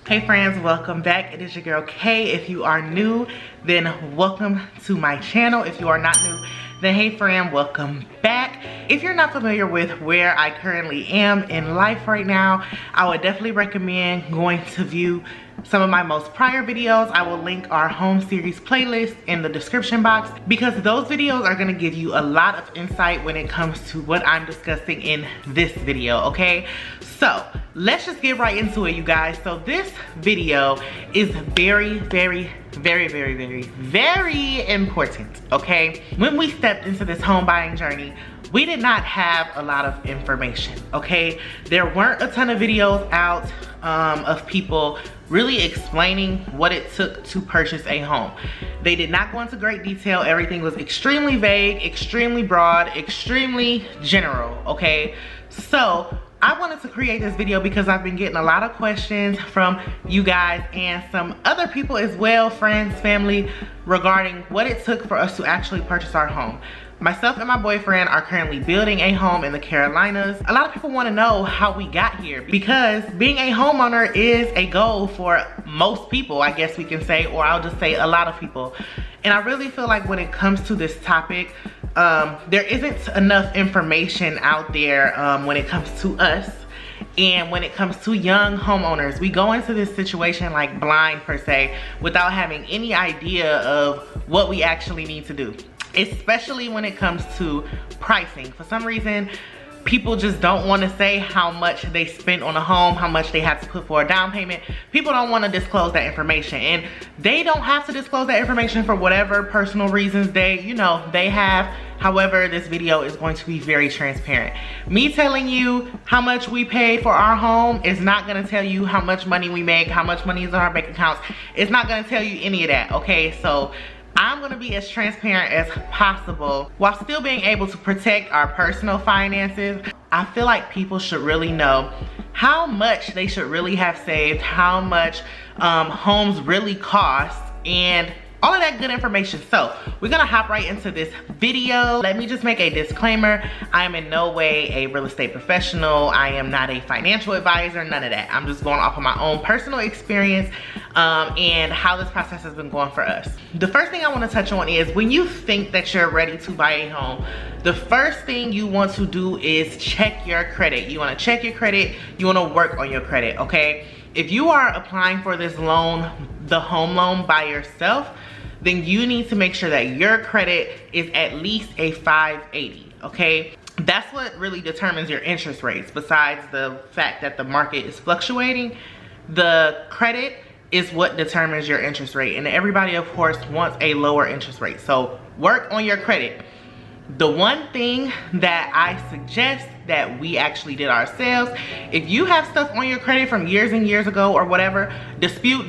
Hey friends, welcome back. It is your girl Kay. If you are new, then welcome to my channel. If you are not new, then hey friend, welcome back. If you're not familiar with where I currently am in life right now, I would definitely recommend going to view some of my most prior videos. I will link our home series playlist in the description box because those videos are going to give you a lot of insight when it comes to what I'm discussing in this video, okay? So let's just get right into it, you guys. So this video is very important, okay? When we stepped into this home buying journey, we did not have a lot of information, okay? There weren't a ton of videos out of people really explaining what it took to purchase a home. They did not go into great detail. Everything was extremely vague, extremely broad, extremely general, okay? So I wanted to create this video because I've been getting a lot of questions from you guys and some other people as well, friends, family, regarding what it took for us to actually purchase our home. Myself and my boyfriend are currently building a home in the Carolinas. A lot of people want to know how we got here because being a homeowner is a goal for most people, I guess we can say, or I'll just say a lot of people. And I really feel like when it comes to this topic, there isn't enough information out there when it comes to us. And when it comes to young homeowners, we go into this situation like blind per se, without having any idea of what we actually need to do. Especially when it comes to pricing. For some reason, people just don't want to say how much they spent on a home, how much they have to put for a down payment. People don't want to disclose that information, and they don't have to disclose that information for whatever personal reasons they have. However, this video is going to be very transparent. Me telling you how much we paid for our home is not going to tell you how much money we make, how much money is in our bank accounts. It's not going to tell you any of that, okay? So I'm gonna be as transparent as possible while still being able to protect our personal finances. I feel like people should really know how much they should really have saved, how much homes really cost, and all of that good information. So we're gonna hop right into this video. Let me just make a disclaimer. I am in no way a real estate professional. I am not a financial advisor, none of that. I'm just going off of my own personal experience and how this process has been going for us. The first thing I wanna touch on is when you think that you're ready to buy a home, the first thing you want to do is check your credit. You wanna check your credit, you wanna work on your credit, okay? If you are applying for this loan, the home loan by yourself, then you need to make sure that your credit is at least a 580, okay? That's what really determines your interest rates. Besides the fact that the market is fluctuating, the credit is what determines your interest rate. And everybody, of course, wants a lower interest rate. So work on your credit. The one thing that I suggest that we actually did ourselves, if you have stuff on your credit from years and years ago or whatever, dispute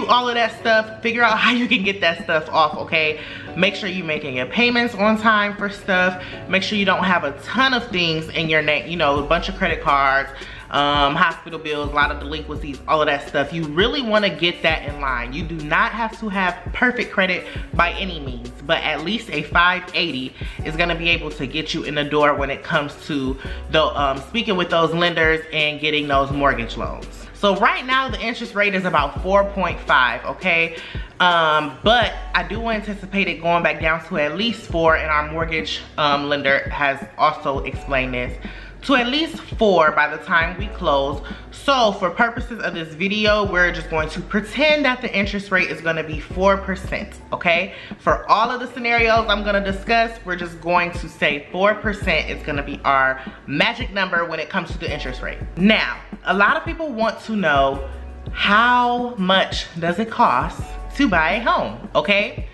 all of that stuff. Figure out how you can get that stuff off, okay? Make sure you're making your payments on time for stuff. Make sure you don't have a ton of things in your name, you know, a bunch of credit cards, hospital bills, a lot of delinquencies, all of that stuff. You really want to get that in line. You do not have to have perfect credit by any means, but at least a 580 is going to be able to get you in the door when it comes to the speaking with those lenders and getting those mortgage loans. So right now the interest rate is about 4.5, okay? But I do anticipate it going back down to at least 4, and our mortgage lender has also explained this, to at least 4 by the time we close. So for purposes of this video, we're just going to pretend that the interest rate is going to be 4%, okay? For all of the scenarios I'm going to discuss, we're just going to say 4% is going to be our magic number when it comes to the interest rate. Now, a lot of people want to know, how much does it cost to buy a home, okay?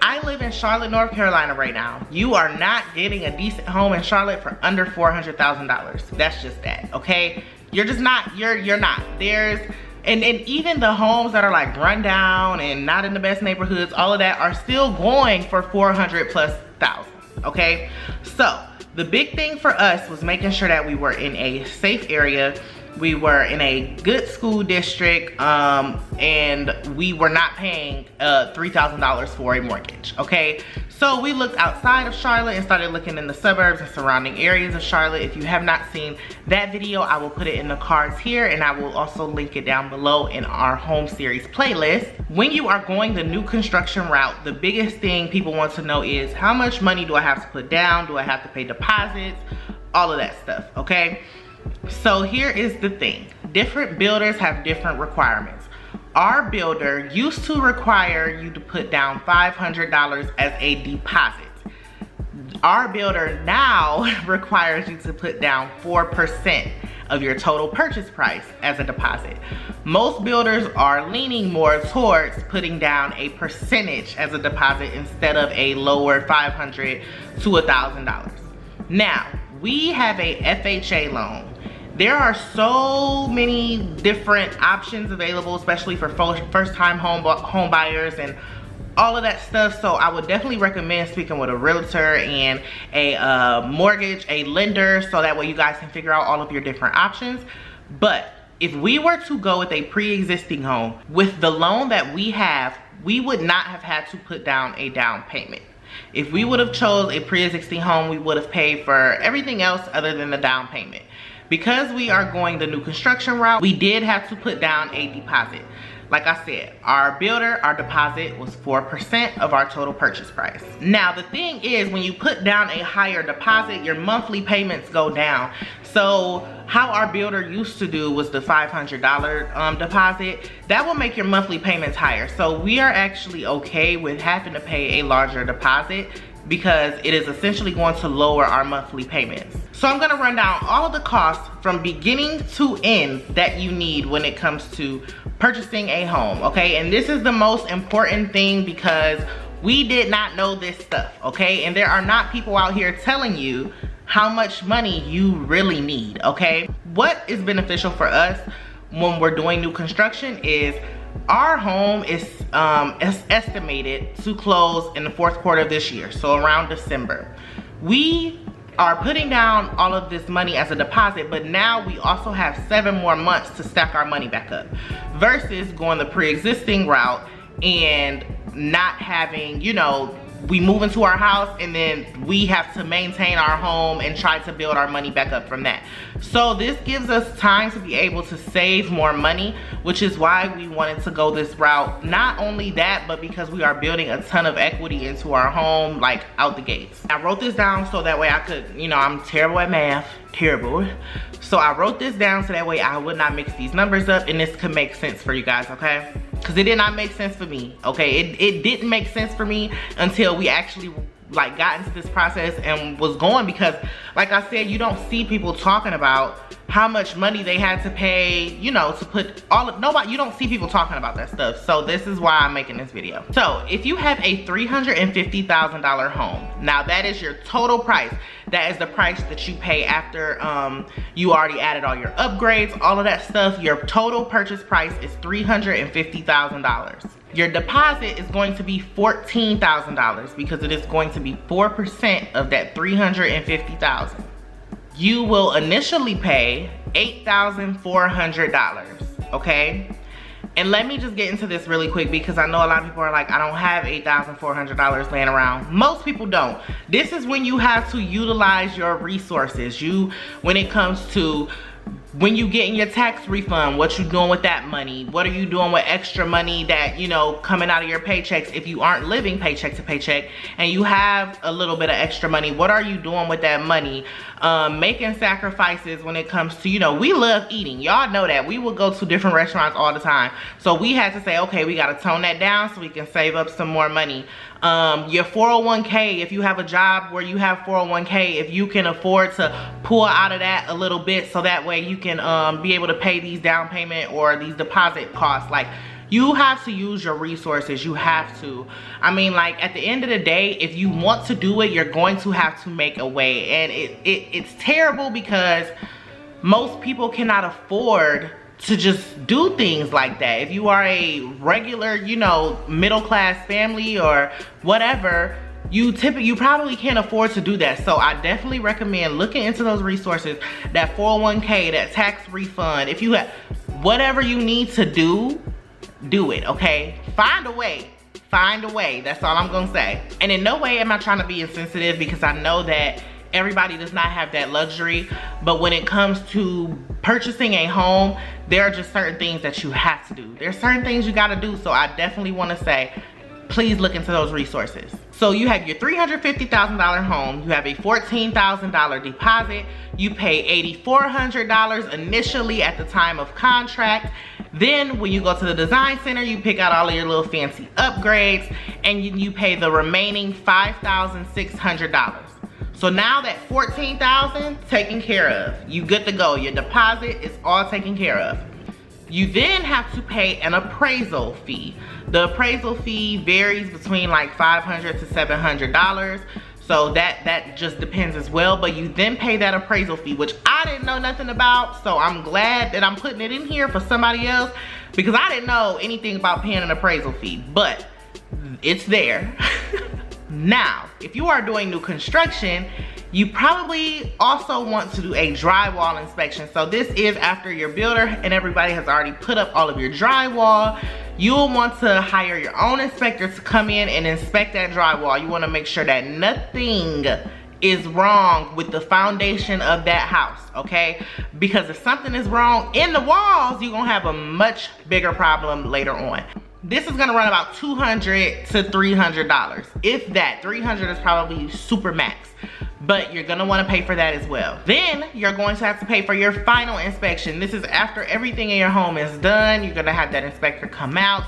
I live in Charlotte, North Carolina right now. You are not getting a decent home in Charlotte for under $400,000. That's just that, okay? You're just not, you're not. There's, and even the homes that are like run down and not in the best neighborhoods, all of that are still going for 400 plus thousand, okay? So the big thing for us was making sure that we were in a safe area, we were in a good school district, and we were not paying $3,000 for a mortgage, okay? So we looked outside of Charlotte and started looking in the suburbs and surrounding areas of Charlotte. If you have not seen that video, I will put it in the cards here, and I will also link it down below in our home series playlist. When you are going the new construction route, the biggest thing people want to know is how much money do I have to put down? Do I have to pay deposits? All of that stuff, okay? So here is the thing. Different builders have different requirements. Our builder used to require you to put down $500 as a deposit. Our builder now requires you to put down 4% of your total purchase price as a deposit. Most builders are leaning more towards putting down a percentage as a deposit instead of a lower $500 to $1,000. Now, we have a FHA loan. There are so many different options available, especially for first-time home buyers and all of that stuff. So I would definitely recommend speaking with a realtor and a mortgage, a lender, so that way you guys can figure out all of your different options. But if we were to go with a pre-existing home, with the loan that we have, we would not have had to put down a down payment. If we would have chose a pre-existing home, we would have paid for everything else other than the down payment. Because we are going the new construction route, we did have to put down a deposit. Like I said, our builder, our deposit was 4% of our total purchase price. Now, the thing is, when you put down a higher deposit, your monthly payments go down. So how our builder used to do was the $500 deposit. That will make your monthly payments higher. So we are actually okay with having to pay a larger deposit because it is essentially going to lower our monthly payments. So I'm gonna run down all of the costs from beginning to end that you need when it comes to purchasing a home, okay? And this is the most important thing because we did not know this stuff, okay? And there are not people out here telling you how much money you really need, okay? What is beneficial for us when we're doing new construction is our home is estimated to close in the 4th quarter of this year, so around December. We are putting down all of this money as a deposit, but now we also have 7 more months to stack our money back up versus going the pre-existing route and not having, you know, we move into our house and then we have to maintain our home and try to build our money back up from that. So this gives us time to be able to save more money, which is why we wanted to go this route. Not only that, but because we are building a ton of equity into our home, like out the gates. I wrote this down so that way I could, you know, I'm terrible at math, terrible. So I wrote this down so that way I would not mix these numbers up and this could make sense for you guys, okay? Because it did not make sense for me, okay? It didn't make sense for me until we actually like got into this process and was going, because like I said, you don't see people talking about how much money they had to pay, you know, to put all of, nobody, you don't see people talking about that stuff. So this is why I'm making this video. So if you have a $350,000 home, now that is your total price. That is the price that you pay after you already added all your upgrades, all of that stuff. Your total purchase price is $350,000. Your deposit is going to be $14,000 because it is going to be 4% of that $350,000. You will initially pay $8,400, okay? And let me just get into this really quick because I know a lot of people are like, I don't have $8,400 laying around. Most people don't. This is when you have to utilize your resources. When it comes to when you getting your tax refund, what you doing with that money? What are you doing with extra money that, you know, coming out of your paychecks if you aren't living paycheck to paycheck and you have a little bit of extra money? What are you doing with that money? Making sacrifices when it comes to, you know, we love eating. Y'all know that. We will go to different restaurants all the time. So we had to say, okay, we got to tone that down so we can save up some more money. Your 401k, if you have a job where you have 401k, if you can afford to pull out of that a little bit so that way you can be able to pay these down payment or these deposit costs. Like, you have to use your resources. You have to. I mean, like, at the end of the day, if you want to do it, you're going to have to make a way. And it's terrible because most people cannot afford to just do things like that. If you are a regular, you know, middle class family or whatever, you probably can't afford to do that. So I definitely recommend looking into those resources, that 401k, that tax refund. If you have whatever you need to do it, okay? Find a way Find a way, that's all I'm gonna say. And in no way am I trying to be insensitive, because I know that everybody does not have that luxury. But when it comes to purchasing a home, there are just certain things that you have to do. There's certain things you gotta do. So I definitely wanna say, please look into those resources. So you have your $350,000 home, you have a $14,000 deposit, you pay $8,400 initially at the time of contract. Then when you go to the design center, you pick out all of your little fancy upgrades, and you pay the remaining $5,600. So now that $14,000 taken care of, you good to go. Your deposit is all taken care of. You then have to pay an appraisal fee. The appraisal fee varies between like $500 to $700. So that just depends as well. But you then pay that appraisal fee, which I didn't know nothing about. So I'm glad that I'm putting it in here for somebody else, because I didn't know anything about paying an appraisal fee, but it's there. Now, if you are doing new construction, you probably also want to do a drywall inspection. So this is after your builder and everybody has already put up all of your drywall. You'll want to hire your own inspector to come in and inspect that drywall. You want to make sure that nothing is wrong with the foundation of that house, okay? Because if something is wrong in the walls, you're gonna have a much bigger problem later on. This is gonna run about $200 to $300. If that, $300 is probably super max, but you're gonna wanna pay for that as well. Then you're going to have to pay for your final inspection. This is after everything in your home is done. You're gonna have that inspector come out,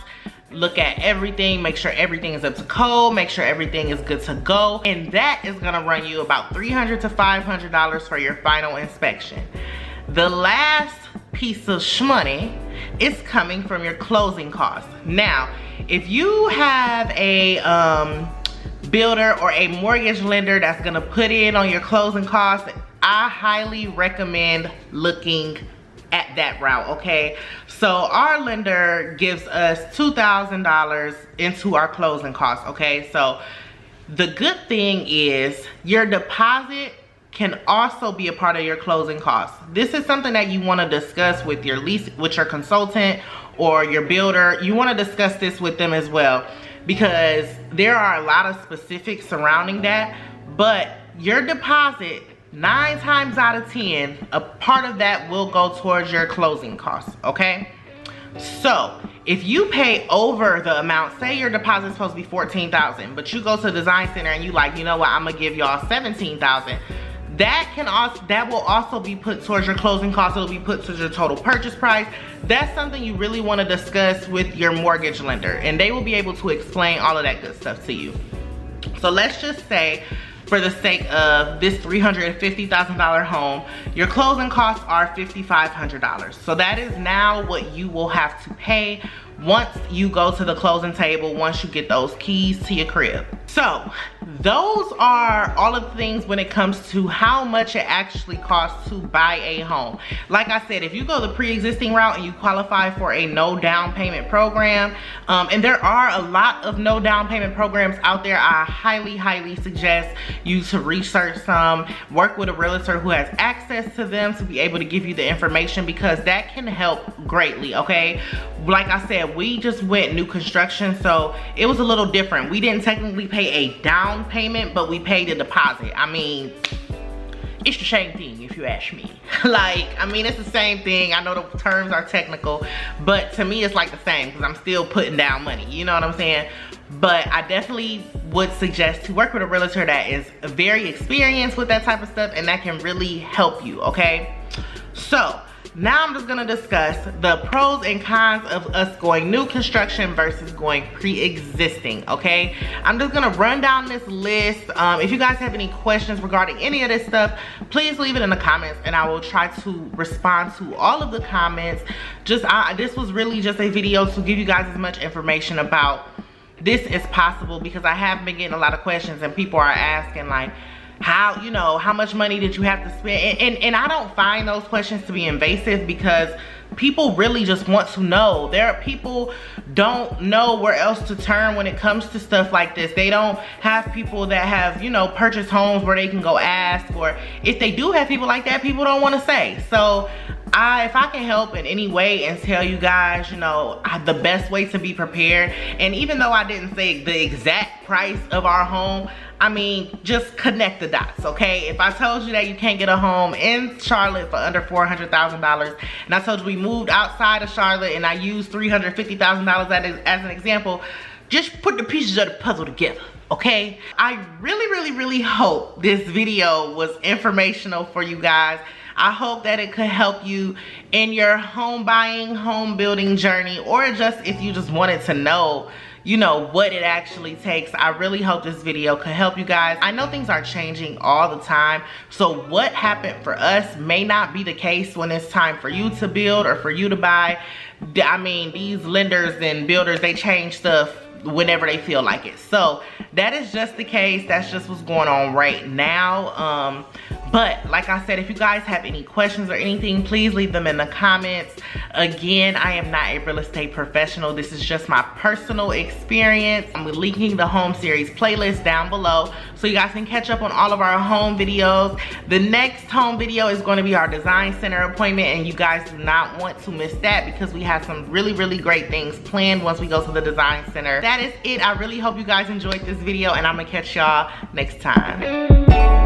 look at everything, make sure everything is up to code, make sure everything is good to go. And that is gonna run you about $300 to $500 for your final inspection. The last piece of shmoney is coming from your closing costs. Now, if you have a builder or a mortgage lender that's gonna put in on your closing costs, I highly recommend looking at that route, okay? So our lender gives us $2,000 into our closing costs, okay? So the good thing is your deposit can also be a part of your closing costs. This is something that you want to discuss with your consultant or your builder. You want to discuss this with them as well, because there are a lot of specifics surrounding that. But your deposit, 9 times out of 10, a part of that will go towards your closing costs, okay? So if you pay over the amount, say your deposit is supposed to be $14,000, but you go to the design center and you like, you know what, I'm gonna give y'all $17,000. That will also be put towards your closing costs. It'll be put towards your total purchase price. That's something you really want to discuss with your mortgage lender, and they will be able to explain all of that good stuff to you. So let's just say, for the sake of this $350,000 home, your closing costs are $5,500. So that is now what you will have to pay once you go to the closing table, once you get those keys to your crib. So those are all of the things when it comes to how much it actually costs to buy a home. Like I said, if you go the pre-existing route and you qualify for a no down payment program, and there are a lot of no down payment programs out there, I highly suggest you to research some, work with a realtor who has access to them to be able to give you the information, because that can help greatly, okay? Like I said, we just went new construction, so it was a little different. We didn't technically pay a down payment, but we paid a deposit. I mean, it's the same thing if you ask me. Like, I mean, it's the same thing. I know the terms are technical, but to me it's like the same, because I'm still putting down money, you know what I'm saying? But I definitely would suggest to work with a realtor that is very experienced with that type of stuff, and that can really help you, okay? So now I'm just gonna discuss the pros and cons of us going new construction versus going pre-existing, okay? I'm just gonna run down this list. If you guys have any questions regarding any of this stuff, please leave it in the comments and I will try to respond to all of the comments. This was really just a video to give you guys as much information about this as possible, because I have been getting a lot of questions and people are asking like, how, you know, how much money did you have to spend? And I don't find those questions to be invasive, because people really just want to know. There are people don't know where else to turn when it comes to stuff like this. They don't have people that have, you know, purchased homes where they can go ask, or if they do have people like that, people don't want to say. So if I can help in any way and tell you guys, you know, the best way to be prepared, and even though I didn't say the exact price of our home, I mean, just connect the dots, okay? If I told you that you can't get a home in Charlotte for under $400,000, and I told you we moved outside of Charlotte and I used $350,000 as an example, just put the pieces of the puzzle together, okay? I really hope this video was informational for you guys. I hope that it could help you in your home buying, home building journey, or just if you just wanted to know, you know, what it actually takes. I really hope this video could help you guys. I know things are changing all the time, so what happened for us may not be the case when it's time for you to build or for you to buy. I mean, these lenders and builders, they change stuff whenever they feel like it. So that is just the case. That's just what's going on right now. But like I said, if you guys have any questions or anything, please leave them in the comments. Again, I am not a real estate professional. This is just my personal experience. I'm linking the home series playlist down below so you guys can catch up on all of our home videos. The next home video is going to be our design center appointment, and you guys do not want to miss that because we have some really great things planned once we go to the design center. That is it. I really hope you guys enjoyed this video, and I'm gonna catch y'all next time.